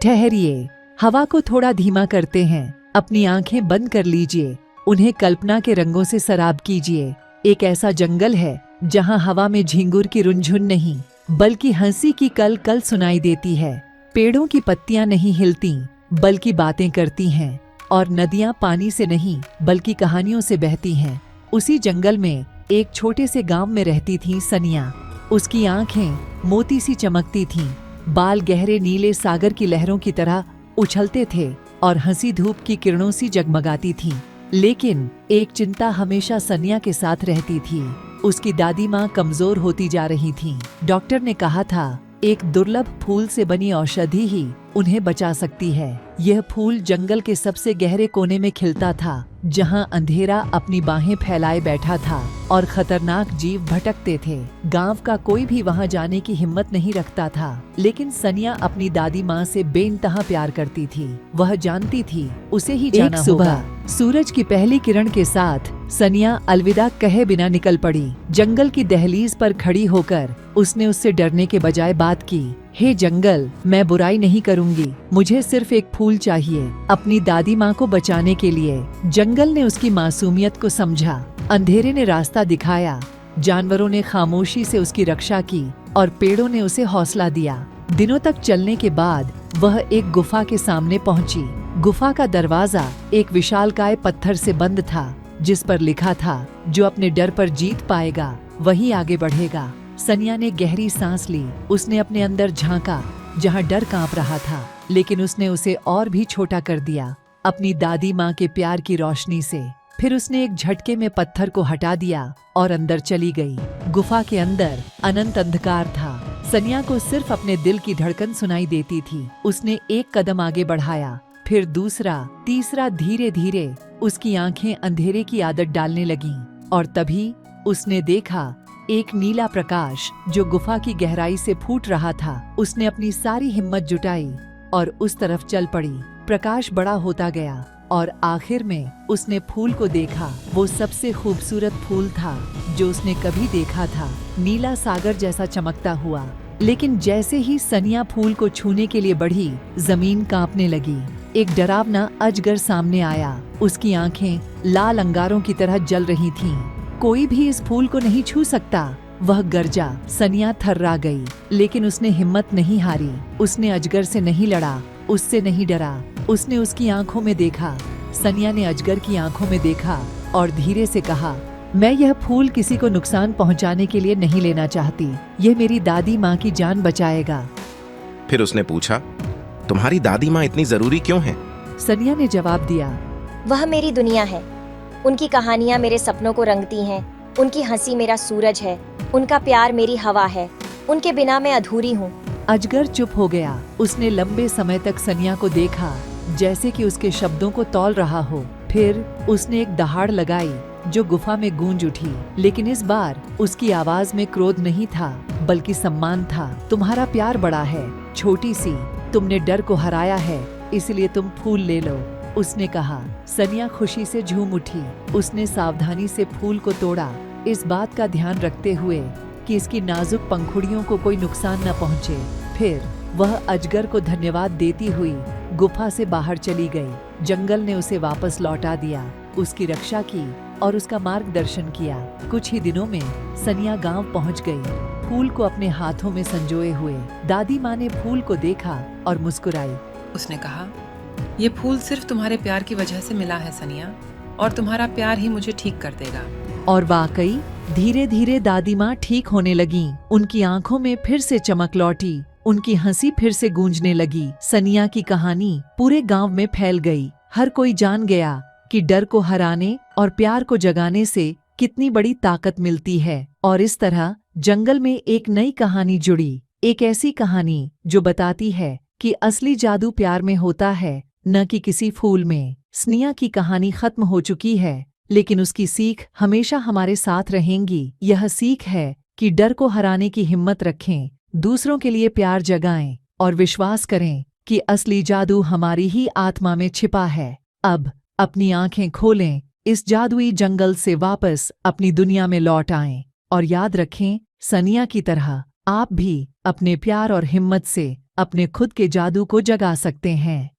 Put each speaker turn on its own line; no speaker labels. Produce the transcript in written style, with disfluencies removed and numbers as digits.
ठहरिए, हवा को थोड़ा धीमा करते हैं। अपनी आंखें बंद कर लीजिए। उन्हें कल्पना के रंगों से सराब कीजिए। एक ऐसा जंगल है जहां हवा में झिंगुर की रुनझुन नहीं, बल्कि हंसी की कल कल सुनाई देती है। पेड़ों की पत्तियां नहीं हिलती, बल्कि बातें करती हैं। और नदियां पानी से नहीं, बल्कि कहानियों से बहती हैं। उसी जंगल में एक छोटे से गांव में रहती थी सनिया। उसकी आंखें मोती सी चमकती थीं, बाल गहरे नीले सागर की लहरों की तरह उछलते थे और हंसी धूप की किरणों सी जगमगाती थी। लेकिन एक चिंता हमेशा सनिया के साथ रहती थी। उसकी दादी माँ कमजोर होती जा रही थी। डॉक्टर ने कहा था, एक दुर्लभ फूल से बनी औषधि ही उन्हें बचा सकती है। यह फूल जंगल के सबसे गहरे कोने में खिलता था, जहां अंधेरा अपनी बाहें फैलाए बैठा था और खतरनाक जीव भटकते थे। गांव का कोई भी वहां जाने की हिम्मत नहीं रखता था, लेकिन सनिया अपनी दादी माँ से बेइंतहा प्यार करती थी। वह जानती थी उसे ही जाना होगा। सूरज की पहली किरण के साथ सनिया अलविदा कहे बिना निकल पड़ी। जंगल की दहलीज पर खड़ी होकर उसने उससे डरने के बजाय बात की, हे जंगल, मैं बुराई नहीं करूंगी, मुझे सिर्फ एक फूल चाहिए अपनी दादी माँ को बचाने के लिए। जंगल ने उसकी मासूमियत को समझा। अंधेरे ने रास्ता दिखाया, जानवरों ने खामोशी से उसकी रक्षा की और पेड़ों ने उसे हौसला दिया। दिनों तक चलने के बाद वह एक गुफा के सामने पहुंची। गुफा का दरवाजा एक विशालकाय पत्थर से बंद था, जिस पर लिखा था, जो अपने डर पर जीत पाएगा वही आगे बढ़ेगा। सनिया ने गहरी सांस ली। उसने अपने अंदर झांका, जहां डर कांप रहा था, लेकिन उसने उसे और भी छोटा कर दिया अपनी दादी माँ के प्यार की रोशनी से। फिर उसने एक झटके में पत्थर को हटा दिया और अंदर चली गई। गुफा के अंदर अनंत अंधकार था। सनिया को सिर्फ अपने दिल की धड़कन सुनाई देती थी। उसने एक कदम आगे बढ़ाया, फिर दूसरा, तीसरा। धीरे धीरे उसकी आंखें अंधेरे की आदत डालने लगीं और तभी उसने देखा एक नीला प्रकाश जो गुफा की गहराई से फूट रहा था। उसने अपनी सारी हिम्मत जुटाई और उस तरफ चल पड़ी। प्रकाश बड़ा होता गया और आखिर में उसने फूल को देखा। वो सबसे खूबसूरत फूल था जो उसने कभी देखा था, नीला सागर जैसा चमकता हुआ। लेकिन जैसे ही सनिया फूल को छूने के लिए बढ़ी, जमीन कांपने लगी। एक डरावना अजगर सामने आया। उसकी आंखें लाल अंगारों की तरह जल रही थीं। कोई भी इस फूल को नहीं छू सकता, वह गरजा। सनिया थर्रा गई, लेकिन उसने हिम्मत नहीं हारी। उसने अजगर से नहीं लड़ा, उससे नहीं डरा। उसने उसकी आंखों में देखा। सनिया ने अजगर की आंखों में देखा और धीरे से कहा, मैं यह फूल किसी को नुकसान पहुंचाने के लिए नहीं लेना चाहती। यह मेरी दादी माँ की जान बचाएगा।
फिर उसने पूछा, तुम्हारी दादी माँ इतनी जरूरी क्यों है?
सनिया ने जवाब दिया,
वह मेरी दुनिया है। उनकी कहानियाँ मेरे सपनों को रंगती हैं। उनकी हंसी मेरा सूरज है। उनका प्यार मेरी हवा है। उनके बिना मैं अधूरी हूँ।
अजगर चुप हो गया। उसने लंबे समय तक सनिया को देखा, जैसे कि उसके शब्दों को तौल रहा हो। फिर उसने एक दहाड़ लगाई जो गुफा में गूंज उठी, लेकिन इस बार उसकी आवाज में क्रोध नहीं था, बल्कि सम्मान था। तुम्हारा प्यार बड़ा है, छोटी सी, तुमने डर को हराया है, इसलिए तुम फूल ले लो, उसने कहा। सनिया खुशी से झूम उठी। उसने सावधानी से फूल को तोड़ा, इस बात का ध्यान रखते हुए कि इसकी नाजुक पंखुड़ियों को कोई नुकसान न पहुंचे। फिर वह अजगर को धन्यवाद देती हुई गुफा से बाहर चली गई। जंगल ने उसे वापस लौटा दिया, उसकी रक्षा की और उसका मार्गदर्शन किया। कुछ ही दिनों में सनिया गांव पहुंच गई, फूल को अपने हाथों में संजोए हुए। दादी माँ ने फूल को देखा और मुस्कुराई।
उसने कहा, ये फूल सिर्फ तुम्हारे प्यार की वजह से मिला है सनिया, और तुम्हारा प्यार ही मुझे ठीक कर देगा।
और वाकई धीरे धीरे दादी माँ ठीक होने लगीं। उनकी आंखों में फिर से चमक लौटी, उनकी हंसी फिर से गूंजने लगी। सनिया की कहानी पूरे गांव में फैल गई। हर कोई जान गया कि डर को हराने और प्यार को जगाने से कितनी बड़ी ताकत मिलती है। और इस तरह जंगल में एक नई कहानी जुड़ी, एक ऐसी कहानी जो बताती है कि असली जादू प्यार में होता है, न कि किसी फूल में। सनिया की कहानी खत्म हो चुकी है, लेकिन उसकी सीख हमेशा हमारे साथ रहेंगी। यह सीख है कि डर को हराने की हिम्मत रखें, दूसरों के लिए प्यार जगाएं और विश्वास करें कि असली जादू हमारी ही आत्मा में छिपा है। अब अपनी आंखें खोलें, इस जादुई जंगल से वापस अपनी दुनिया में लौट आएं और याद रखें, सनिया की तरह आप भी अपने प्यार और हिम्मत से अपने खुद के जादू को जगा सकते हैं।